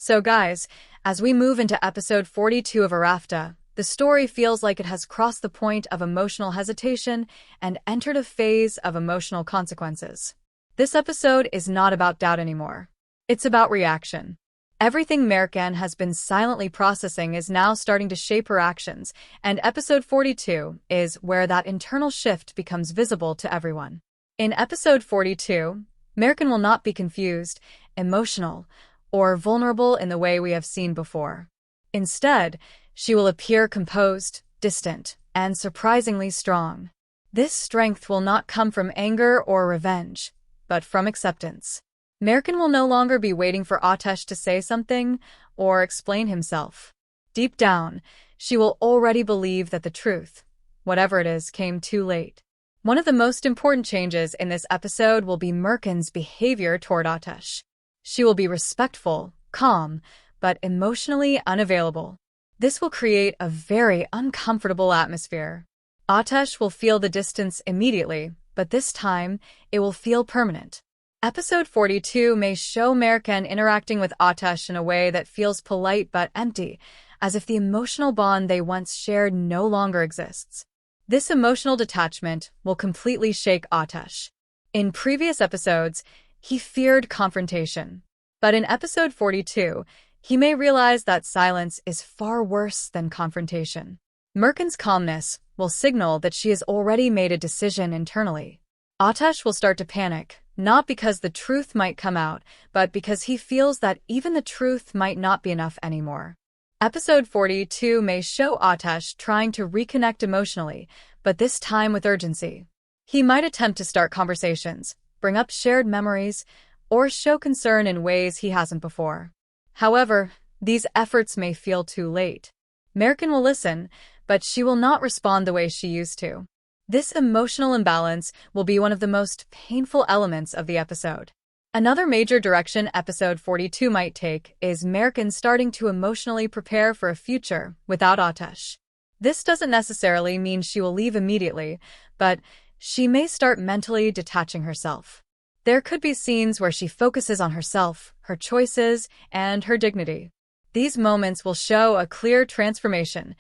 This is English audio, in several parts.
So guys, as we move into episode 42 of Arafta, the story feels like it has crossed the point of emotional hesitation and entered a phase of emotional consequences. This episode is not about doubt anymore. It's about reaction. Everything Mercan has been silently processing is now starting to shape her actions, and episode 42 is where that internal shift becomes visible to everyone. In episode 42, Mercan will not be confused, emotional, or vulnerable in the way we have seen before. Instead, she will appear composed, distant, and surprisingly strong. This strength will not come from anger or revenge, but from acceptance. Mercan will no longer be waiting for Atesh to say something or explain himself. Deep down, she will already believe that the truth, whatever it is, came too late. One of the most important changes in this episode will be Mercan's behavior toward Atesh. She will be respectful, calm, but emotionally unavailable. This will create a very uncomfortable atmosphere. Atesh will feel the distance immediately, but this time, it will feel permanent. Episode 42 may show Mercan interacting with Atesh in a way that feels polite but empty, as if the emotional bond they once shared no longer exists. This emotional detachment will completely shake Atesh. In previous episodes, he feared confrontation. But in episode 42, he may realize that silence is far worse than confrontation. Mercan's calmness will signal that she has already made a decision internally. Atesh will start to panic, not because the truth might come out, but because he feels that even the truth might not be enough anymore. Episode 42 may show Atesh trying to reconnect emotionally, but this time with urgency. He might attempt to start conversations, bring up shared memories, or show concern in ways he hasn't before. However, these efforts may feel too late. Mercan will listen, but she will not respond the way she used to. This emotional imbalance will be one of the most painful elements of the episode. Another major direction episode 42 might take is Mercan starting to emotionally prepare for a future without Atesh. This doesn't necessarily mean she will leave immediately, but she may start mentally detaching herself. There could be scenes where she focuses on herself, her choices, and her dignity. These moments will show a clear transformation.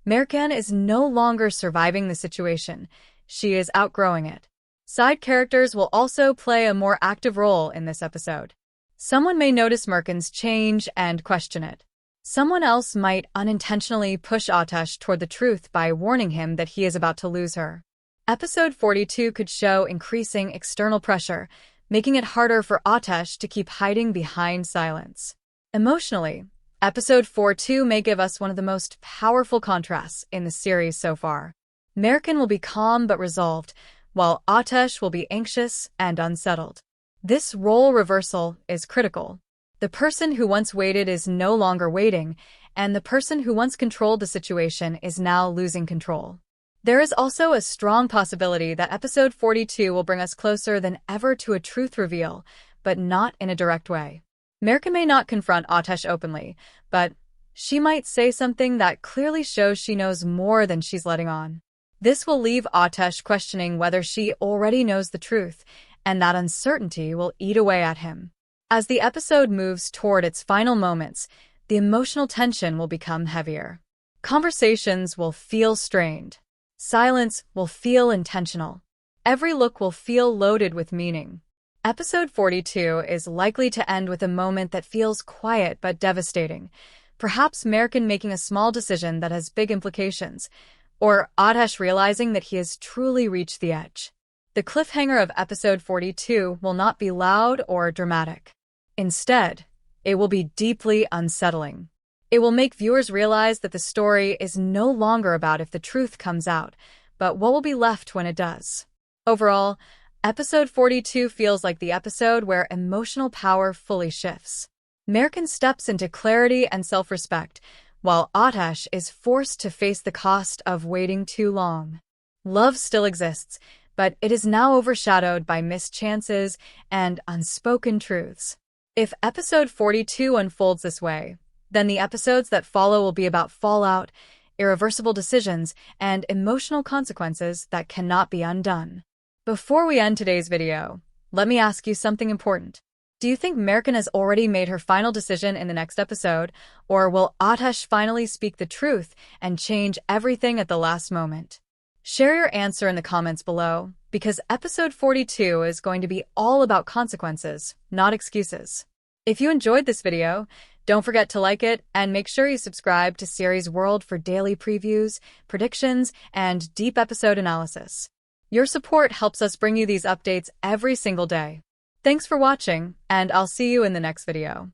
Mercan is no longer surviving the situation. She is outgrowing it. Side characters will also play a more active role in this episode. Someone may notice Mercan's change and question it. Someone else might unintentionally push Atesh toward the truth by warning him that he is about to lose her. Episode 42 could show increasing external pressure, making it harder for Atesh to keep hiding behind silence. Emotionally, episode 42 may give us one of the most powerful contrasts in the series so far. Mercan will be calm but resolved, while Atesh will be anxious and unsettled. This role reversal is critical. The person who once waited is no longer waiting, and the person who once controlled the situation is now losing control. There is also a strong possibility that episode 42 will bring us closer than ever to a truth reveal, but not in a direct way. Mercan may not confront Atesh openly, but she might say something that clearly shows she knows more than she's letting on. This will leave Atesh questioning whether she already knows the truth, and that uncertainty will eat away at him. As the episode moves toward its final moments, the emotional tension will become heavier. Conversations will feel strained. Silence will feel intentional. Every look will feel loaded with meaning. Episode 42 is likely to end with a moment that feels quiet but devastating. Perhaps Mercan making a small decision that has big implications, or Atesh realizing that he has truly reached the edge. The cliffhanger of episode 42 will not be loud or dramatic. Instead, it will be deeply unsettling. It will make viewers realize that the story is no longer about if the truth comes out, but what will be left when it does. Overall, episode 42 feels like the episode where emotional power fully shifts. Mercan steps into clarity and self-respect, while Atesh is forced to face the cost of waiting too long. Love still exists, but it is now overshadowed by missed chances and unspoken truths. If episode 42 unfolds this way, then the episodes that follow will be about fallout, irreversible decisions, and emotional consequences that cannot be undone. Before we end today's video, let me ask you something important. Do you think Merkin has already made her final decision in the next episode, or will Ateş finally speak the truth and change everything at the last moment? Share your answer in the comments below, because episode 42 is going to be all about consequences, not excuses. If you enjoyed this video, don't forget to like it and make sure you subscribe to Series World for daily previews, predictions, and deep episode analysis. Your support helps us bring you these updates every single day. Thanks for watching, and I'll see you in the next video.